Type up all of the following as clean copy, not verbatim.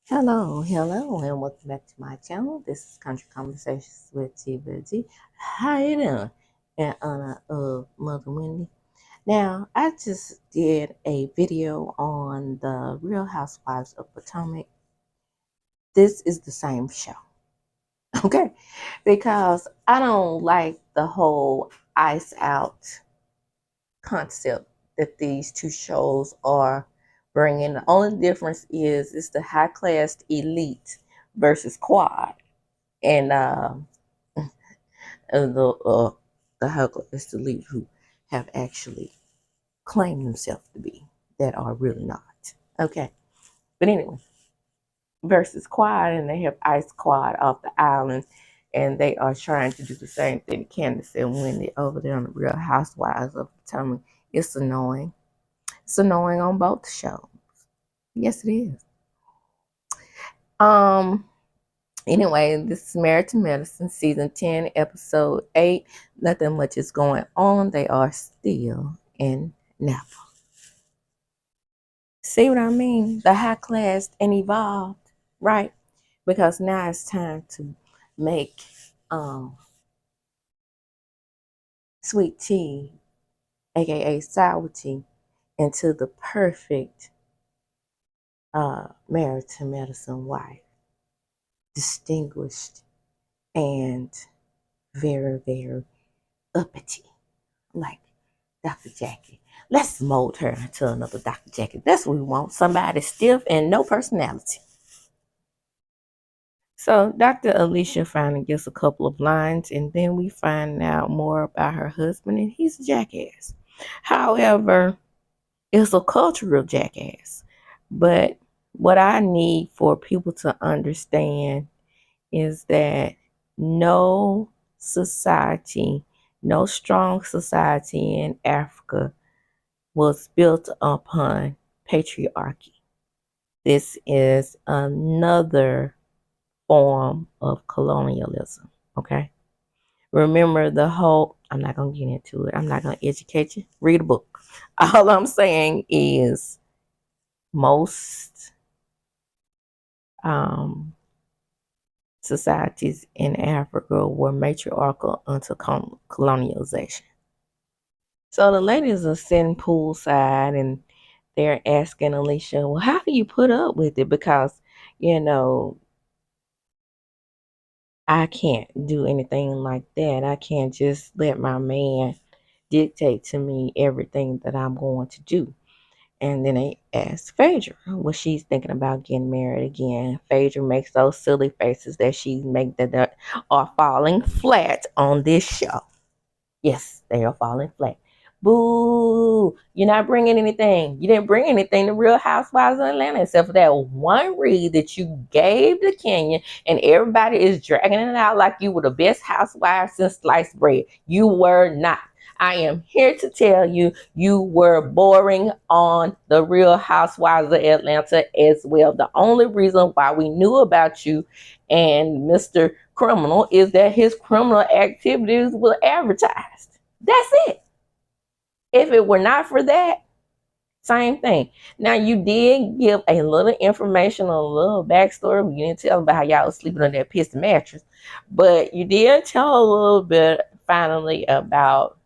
Hello, and welcome back to my channel. This is Country Conversations with TVG. How you doing? In honor of Mother Wendy. Now, I just did a video on the Real Housewives of Potomac. This is the same show, okay? Because I don't like the whole ice out concept that these two shows are bringing. The only difference is it's the high class elite versus quad, and the high class elite who have actually claimed themselves to be that are really not. Okay, but anyway, versus quad, and they have ice quad off the island. And they are trying to do the same thing Candace and Wendy over there on the Real Housewives of Potomac. It's annoying. It's annoying on both shows. Yes, it is. Anyway, this is Married to Medicine, season 10, episode 8. Nothing much is going on. They are still in NAPA. See what I mean? The high class and evolved, right? Because now it's time to make sweet tea, aka sour tea, into the perfect Married to Medicine wife. Distinguished and very, very uppity, like Dr. Jackie. Let's mold her into another Dr. Jackie. That's what we want. Somebody stiff and no personality. So Dr. Alicia finally gets a couple of lines, and then we find out more about her husband, and he's a jackass. However, it's a cultural jackass. But what I need for people to understand is that no society, no strong society in Africa was built upon patriarchy. This is another form of colonialism, okay? Remember the whole, I'm not going to get into it. I'm not going to educate you. Read a book. All I'm saying is most societies in Africa were matriarchal until colonialization. So the ladies are sitting poolside and they're asking Alicia, well, how do you put up with it? Because, I can't do anything like that. I can't just let my man dictate to me everything that I'm going to do. And then they asked Phaedra what she's thinking about getting married again. Phaedra makes those silly faces that she makes that are falling flat on this show. Yes, they are falling flat. Boo! You're not bringing anything. You didn't bring anything to Real Housewives of Atlanta except for that one read that you gave to Kenya, and everybody is dragging it out like you were the best housewife since sliced bread. You were not. I am here to tell you, you were boring on the Real Housewives of Atlanta as well. The only reason why we knew about you and Mr. Criminal is that his criminal activities were advertised. That's it. If it were not for that, same thing. Now, you did give a little information, a little backstory. You didn't tell about how y'all was sleeping on that pissed mattress, but you did tell a little bit finally about,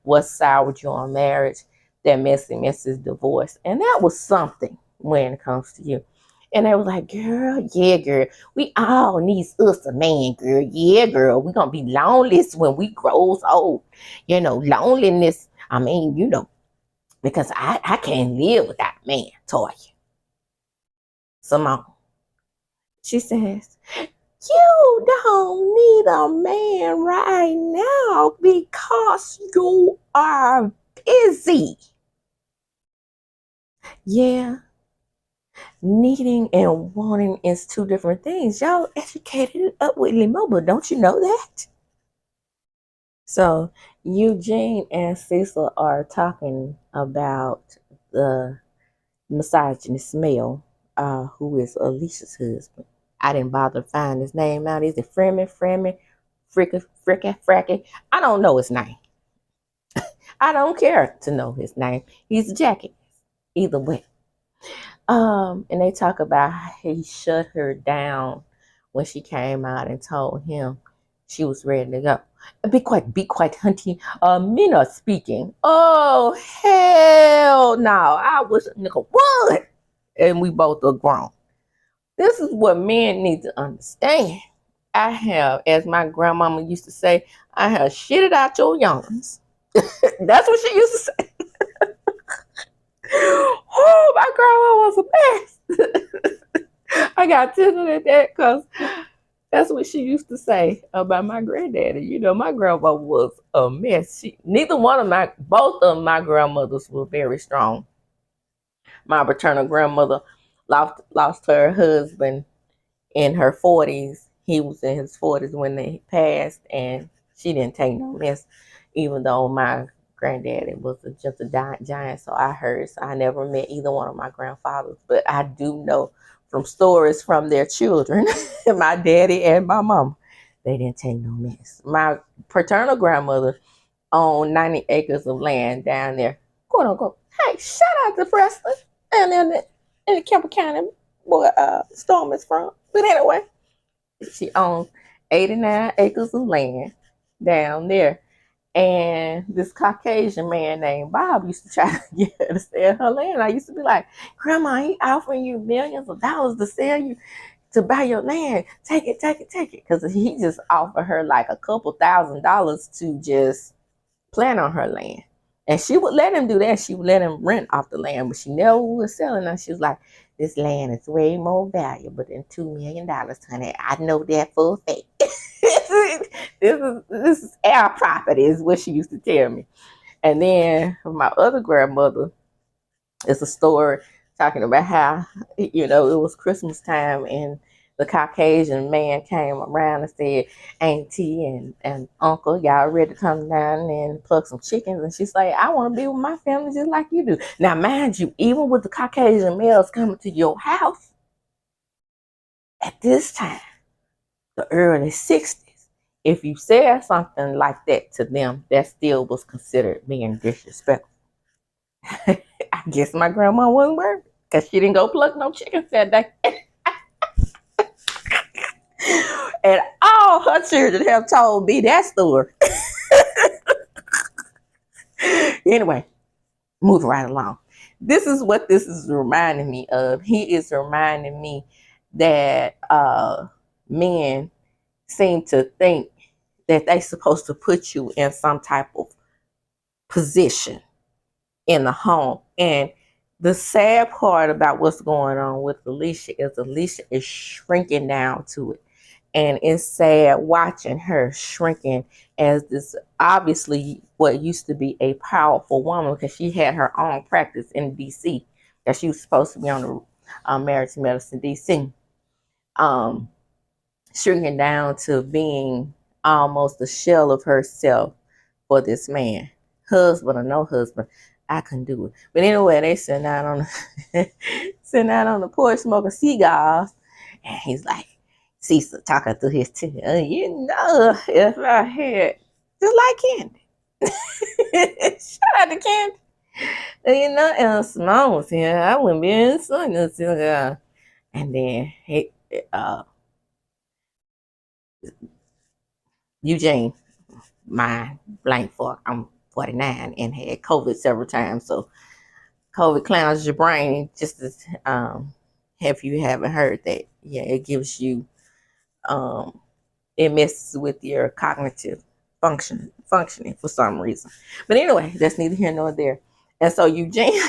what soured you on marriage, that messy divorce. And that was something when it comes to you. And they was like, girl, yeah, girl, we all need us a man, girl. Yeah, girl, we're going to be lonely when we grows old. Loneliness, because I can't live without a man, Toya. Simone. She says, you don't need a man right now because you are busy. Yeah. Needing and wanting is two different things. Y'all educated up with Mobile, don't you know that? So Eugene and Cecil are talking about the misogynist male, who is Alicia's husband. I didn't bother to find his name out. Is it Fremen, Fracky? I don't know his name. I don't care to know his name. He's a jackass. Either way. And they talk about how he shut her down when she came out and told him she was ready to go. Be quiet, hunty. Me not speaking. Oh, hell no. I wish a nigga would. And we both are grown. This is what men need to understand. I have, as my grandmama used to say, I have shitted out your youngins. That's what she used to say. Oh, my grandma was a mess. I got tickled at that because that's what she used to say about my granddaddy. You know, my grandma was a mess. Both of my grandmothers were very strong. My paternal grandmother lost her husband in her 40s. He was in his 40s when they passed, and she didn't take no mess, even though my granddaddy was just a giant. So I heard. So I never met either one of my grandfathers, but I do know from stories from their children, my daddy and my mom, they didn't take no mess. My paternal grandmother owned 90 acres of land down there, quote unquote. Hey, shout out to Preston and in the Kemper County where Storm is from. But anyway, she owned 89 acres of land down there. And this Caucasian man named Bob used to try to get her to sell her land. I used to be like, Grandma, he offering you millions of dollars to sell you, to buy your land. Take it, take it, take it. Because he just offered her like a couple $1,000s to just plant on her land. And she would let him do that. She would let him rent off the land, but she never was selling it. She was like, this land is way more valuable than $2 million, honey. I know that for a fact. This is our property, is what she used to tell me. And then my other grandmother is a story talking about how, it was Christmas time and the Caucasian man came around and said, Auntie and Uncle, y'all ready to come down and pluck some chickens? And she's like, I want to be with my family just like you do. Now, mind you, even with the Caucasian males coming to your house at this time, the early 60s, if you said something like that to them, that still was considered being disrespectful. I guess my grandma wasn't worried because she didn't go pluck no chickens that day. And all her children have told me that story. Anyway, moving right along. This is what this is reminding me of. He is reminding me that men seem to think that they're supposed to put you in some type of position in the home. And the sad part about what's going on with Alicia is shrinking down to it. And it's sad watching her shrinking as this obviously what used to be a powerful woman, because she had her own practice in DC that she was supposed to be on the Marriage to Medicine DC. Shrinking down to being almost a shell of herself for this man. Husband or no husband, I couldn't do it. But anyway, they sitting out on the porch smoking cigars, and he's like, Cecil talking through his teeth. If I had just like Candy. Shout out to Candy. And Simone was here. I wouldn't be in the and then Eugene, my blank for I'm 49 and had COVID several times. So COVID clowns your brain just as if you haven't heard that. Yeah, it gives you it messes with your cognitive functioning for some reason. But anyway, that's neither here nor there. And so Eugene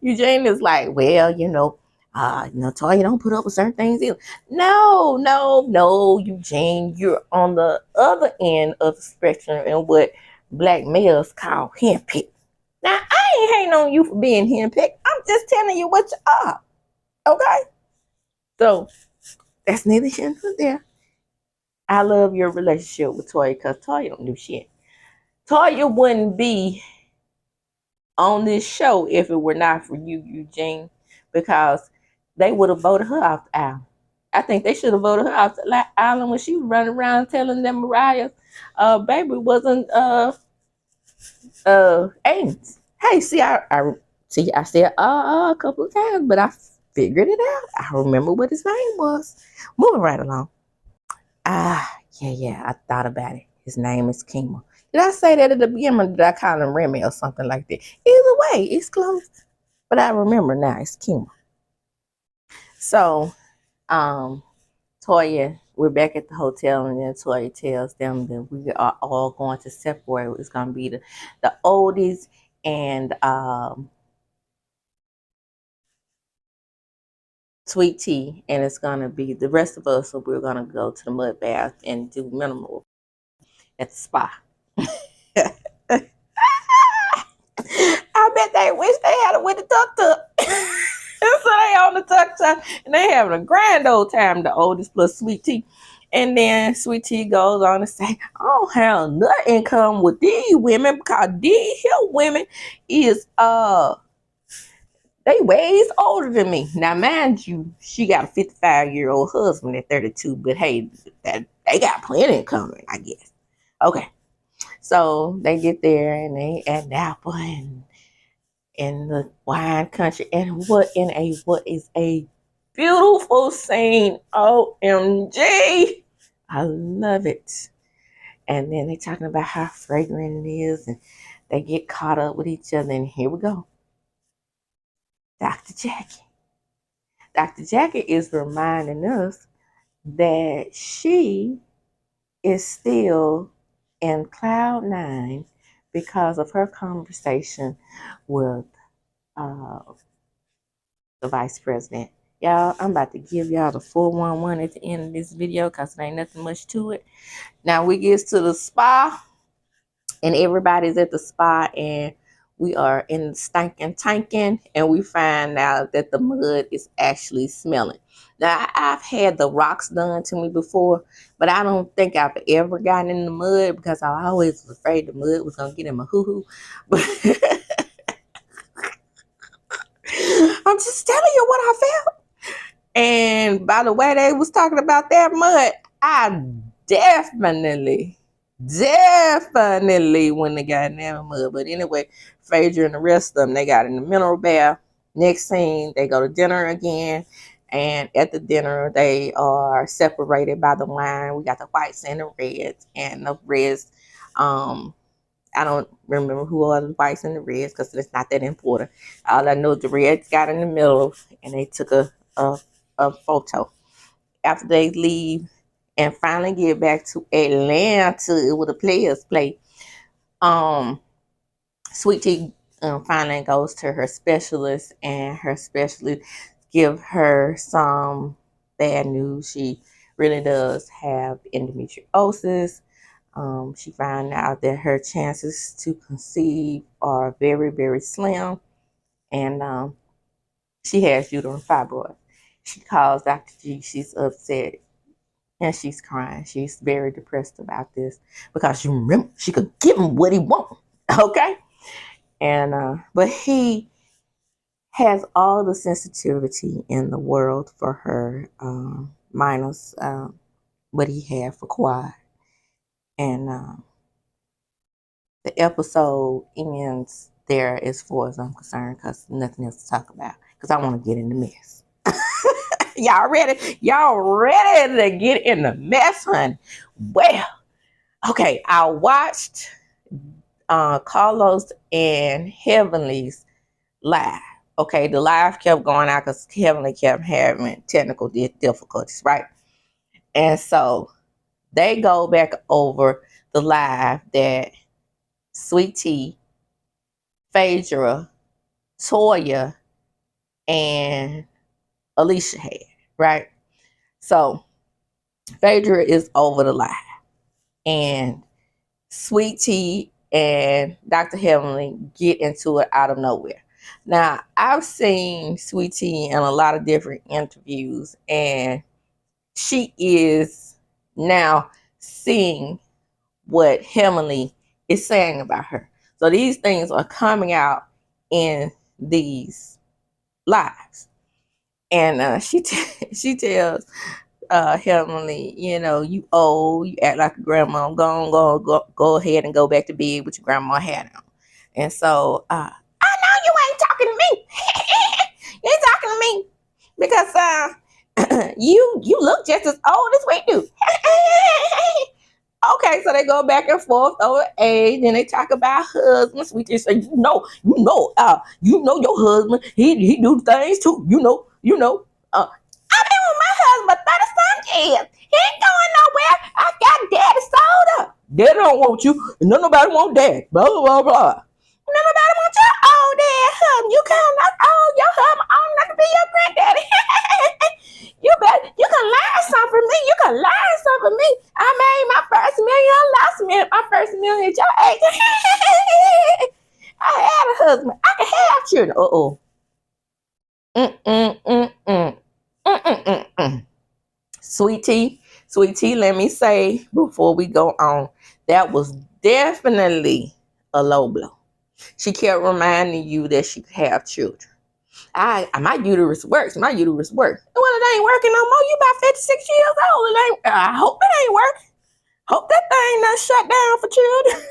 is like, well, Toya, you don't put up with certain things either. No, Eugene, you're on the other end of the spectrum and what black males call henpecked. Now, I ain't hating on you for being henpecked. I'm just telling you what you are. Okay? So that's neither here nor there. I love your relationship with Toya because Toya don't do shit. Toya wouldn't be on this show if it were not for you, Eugene, because they would have voted her off the island. I think they should have voted her off the island when she was running around telling them Mariah's baby wasn't AIDS. Hey, see, I See, I said a couple of times, but I figured it out. I remember what his name was. Moving right along. Yeah, I thought about it. His name is Kima. Did I say that at the beginning, or did I call him Remy or something like that? Either way, it's close. But I remember now, it's Kima. So, Toya, we're back at the hotel, and then Toya tells them that we are all going to separate. It's going to be the oldies and Sweet Tea, and it's going to be the rest of us. So we're going to go to the mud bath and do minimal at the spa. I bet they wish they had it with the tuk tuk. So they on the tuk tuk and they having a grand old time, the oldest plus Sweet Tea. And then Sweet Tea goes on to say, I don't have nothing in common with these women because these here women is they ways older than me. Now mind you, she got a 55-year-old husband at 32, but hey, they got plenty in common, I guess. Okay. So they get there and they at NAPA and in the wine country, and what is a beautiful scene. OMG. I love it. And then they talking about how fragrant it is, and they get caught up with each other. And here we go. Dr. Jackie. Dr. Jackie is reminding us that she is still in cloud nine because of her conversation with the vice president. Y'all, I'm about to give y'all the 411 at the end of this video because there ain't nothing much to it. Now we get to the spa, and everybody's at the spa, and we are in stinking tanking, and we find out that the mud is actually smelling. Now, I've had the rocks done to me before, but I don't think I've ever gotten in the mud because I always was afraid the mud was going to get in my hoo-hoo. But I'm just telling you what I felt. And by the way they was talking about that mud, I definitely when they got in that mud. But anyway, Phaedra and the rest of them, they got in the mineral bath. Next scene, they go to dinner again. And at the dinner, they are separated by the wine. We got the whites and the reds. And the reds, I don't remember who are the whites and the reds because it's not that important. All I know is the reds got in the middle and they took a photo. After they leave and finally get back to Atlanta where the players play, Sweet Tea finally goes to her specialist, and her specialist give her some bad news. She really does have endometriosis. She found out that her chances to conceive are very, very slim, and she has uterine fibroids. She calls Dr. G. She's upset and she's crying. She's very depressed about this because you remember she could give him what he wants, okay? And but he has all the sensitivity in the world for her, minus what he had for Quad. And the episode ends there as far as I'm concerned because nothing else to talk about because I want to get in the mess. Y'all ready? Y'all ready to get in the mess, honey? Well, okay, I watched Carlos and Heavenly's live. Okay, the live kept going out because Heavenly kept having technical difficulties, right? And so they go back over the live that Sweet Tea, Phaedra, Toya, and Alicia had, right? So Phaedra is over the live, and Sweet Tea and Dr. Heavenly get into it out of nowhere. Now, I've seen Sweet Tea in a lot of different interviews, and she is now seeing what Heavenly is saying about her. So these things are coming out in these lives. And she tells Heavenly, you old, you act like a grandma. Go ahead and go back to bed with your grandma hat on. And so I know you ain't talking to me. You ain't talking to me because you look just as old as we do. Okay, so they go back and forth over age, and they talk about husbands. We just say, you know your husband. He do things too. I've been with my husband 30 some years. He ain't going nowhere. I got daddy sold up. Daddy don't want you, and nobody want dad. Blah blah blah. Nobody want your old dad husband. You kind of old. Your husband old enough to be your granddaddy. You can learn something from me. You can learn something from me. I made my first million, lost my first million at your age. I had a husband. I can have children. Sweetie, let me say before we go on, that was definitely a low blow. She kept reminding you that she could have children. My uterus works. Well, it ain't working no more. You about 56 years old. I hope it ain't working. Hope that thing not shut down for children.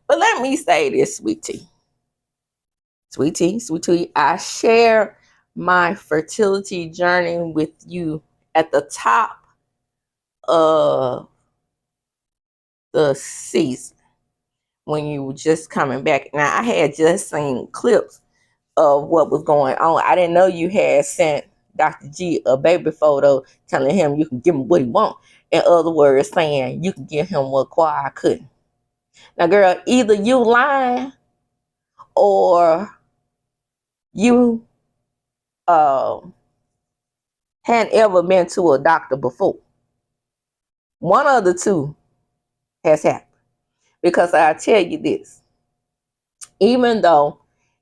But let me say this, sweetie, I share my fertility journey with you at the top of the season when you were just coming back. Now, I had just seen clips of what was going on. I didn't know you had sent Dr. G a baby photo telling him you can give him what he wants. In other words, saying you can give him what Quad couldn't. Now, girl, either you lying or you hadn't ever been to a doctor before. One of the two has happened. Because I tell you this, even though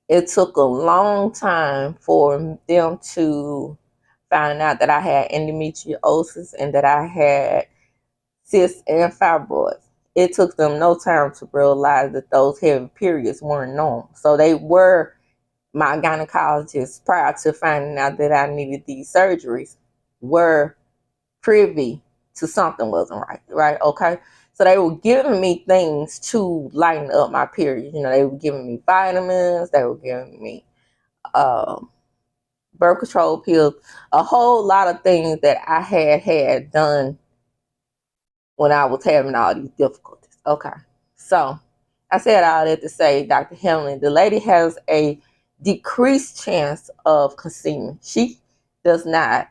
it took a long time for them to find out that I had endometriosis and that I had cysts and fibroids, it took them no time to realize that those heavy periods weren't normal. So they were my gynecologists prior to finding out that I needed these surgeries were privy to something wasn't right? Okay. So they were giving me things to lighten up my period. They were giving me vitamins. They were giving me birth control pills, a whole lot of things that I had done when I was having all these difficulties. Okay. So I said all that to say, Dr. Helen, the lady has a decreased chance of conceiving. She does not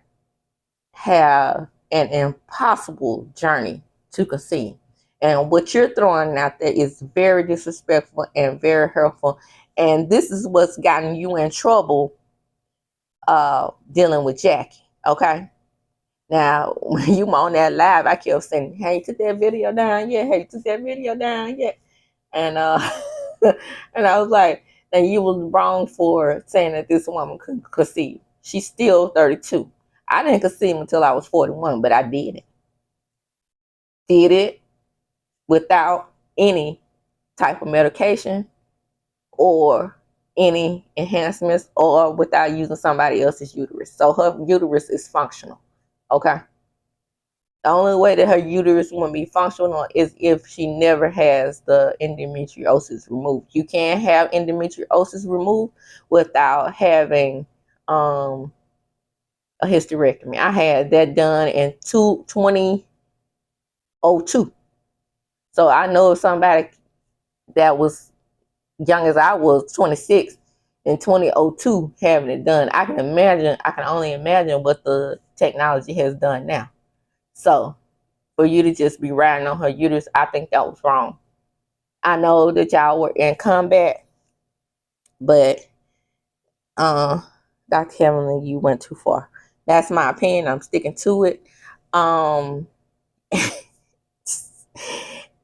have an impossible journey to conceive. And what you're throwing out there is very disrespectful and very hurtful. And this is what's gotten you in trouble dealing with Jackie. Okay. Now, when you on that live, I kept saying, hey, took that video down yet? Hey, took that video down yet? And and I was like, and you was wrong for saying that this woman couldn't conceive. She's still 32. I didn't conceive until I was 41, but I did it. Did it without any type of medication or any enhancements or without using somebody else's uterus. So her uterus is functional. Okay. The only way that her uterus won't be functional is if she never has the endometriosis removed. You can't have endometriosis removed without having a hysterectomy. I had that done in 2002. So I know of somebody that was young as I was, 26, in 2002 having it done. I can only imagine what the technology has done now. So for you to just be riding on her uterus, I think that was wrong. I know that y'all were in combat, but Dr. Helen, you went too far. That's my opinion. I'm sticking to it.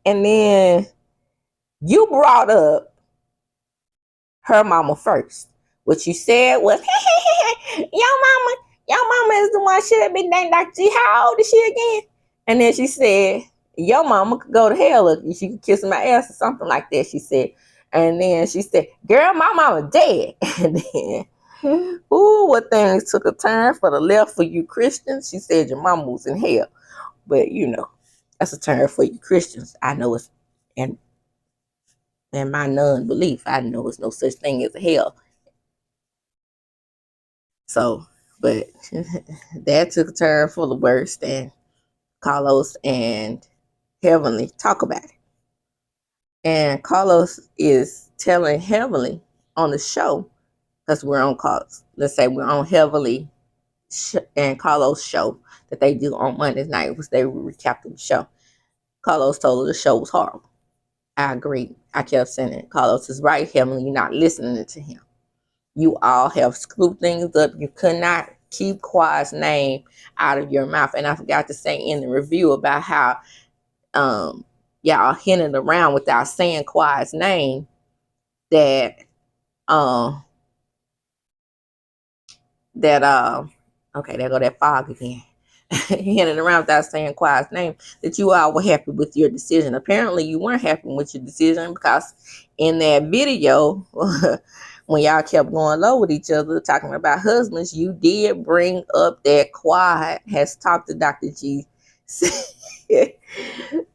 And then you brought up her mama first. What you said was, your mama is the one should have been named Dr. G. How old is she again? And then she said, your mama could go to hell if she could kiss my ass or something like that, she said. And then she said, girl, my mama dead. And then, what things took a turn for the left for you Christians? She said your mama was in hell. But, that's a turn for you Christians. I know it's, and and my non-belief. I know there's no such thing as a hell. So, but that took a turn for the worst, and Carlos and Heavenly talk about it. And Carlos is telling Heavenly on the show, because we're on Carlos. Let's say we're on Heavenly and Carlos show that they do on Monday night, was they recapped the show. Carlos told her the show was horrible. I agree. I kept saying it. Carlos is right, Heavenly. You're not listening to him. You all have screwed things up. You could not keep Quad's name out of your mouth. And I forgot to say in the review about how y'all hinted around without saying Quad's name that okay, there go that fog again. Hinted around without saying Quad's name, that you all were happy with your decision. Apparently you weren't happy with your decision, because in that video when y'all kept going low with each other talking about husbands, you did bring up that Quad has talked to Dr. G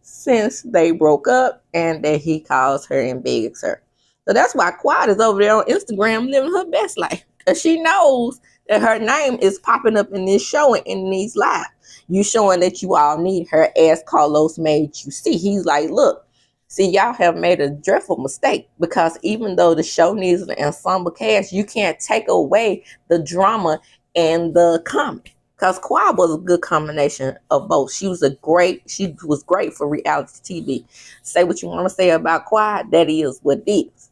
since they broke up, and that he calls her and begs her. So that's why Quad is over there on Instagram living her best life, because she knows that her name is popping up in this show and in these lives. You showing that you all need her, as Carlos made you see. He's like, look, see, y'all have made a dreadful mistake, because even though the show needs an ensemble cast, you can't take away the drama and the comedy. Because Quad was a good combination of both. She was great for reality TV. Say what you want to say about Quad, that is what it is.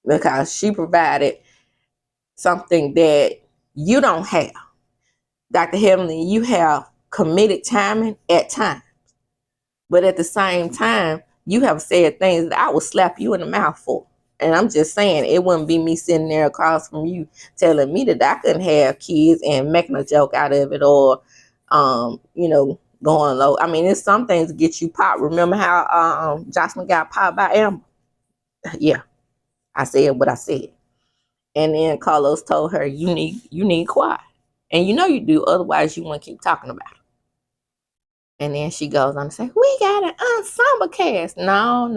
Because she provided something that you don't have. Dr. Heavenly, you have committed timing at times. But at the same time, you have said things that I would slap you in the mouth for. And I'm just saying, it wouldn't be me sitting there across from you telling me that I couldn't have kids and making a joke out of it, or, going low. I mean, it's some things that get you popped. Remember how Jocelyn got popped by Amber? Yeah, I said what I said. And then Carlos told her, you need quiet. And you do, otherwise you won't keep talking about it. And then she goes on to say, we got an ensemble cast. No.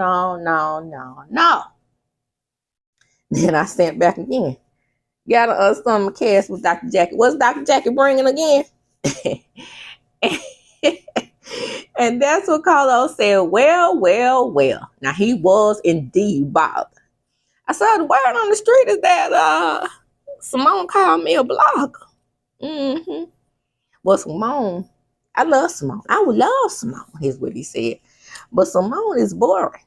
Then I sent back again. Got an ensemble cast with Dr. Jackie. What's Dr. Jackie bringing again? And that's what Carlos said. Well. Now, he was indeed bothered. I said, the word on the street is that Simone called me a blogger. Mm-hmm. Well, Simone, I love Simone. I would love Simone, is what he said. But Simone is boring.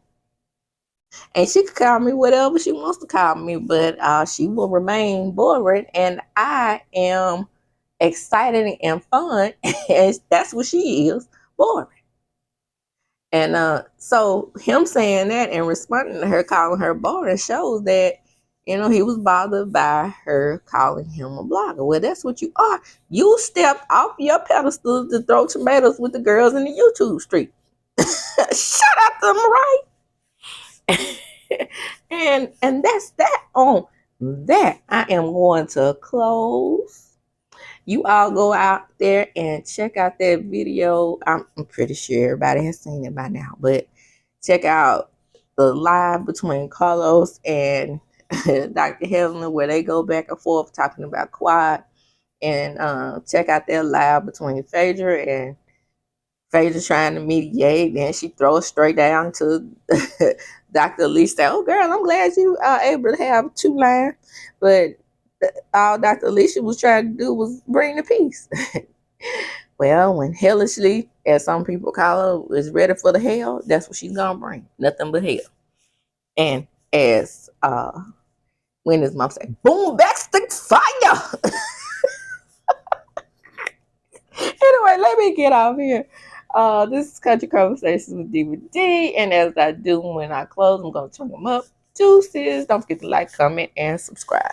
And she could call me whatever she wants to call me, but she will remain boring. And I am excited and fun. And that's what she is, boring. And so him saying that and responding to her calling her boring shows that, he was bothered by her calling him a blogger. Well, that's what you are. You stepped off your pedestal to throw tomatoes with the girls in the YouTube street. Shut up, them, right? and that's that on that. I am going to close. You all go out there and check out that video. I'm pretty sure everybody has seen it by now, but check out the live between Carlos and Dr. Heavenly, where they go back and forth talking about Quad. And check out their live between Phaedra and Phaedra trying to mediate. Then she throws straight down to Dr. Alicia. Oh, girl, I'm glad you are able to have two lines. But all Dr. Alicia was trying to do was bring the peace. Well, when hellishly, as some people call her, is ready for the hell, that's what she's going to bring. Nothing but hell. And as when his mom said, boom, backstick fire. Anyway, let me get off here. This is Country Conversations with DVD. And as I do when I close, I'm going to turn them up. Deuces. Don't forget to like, comment, and subscribe.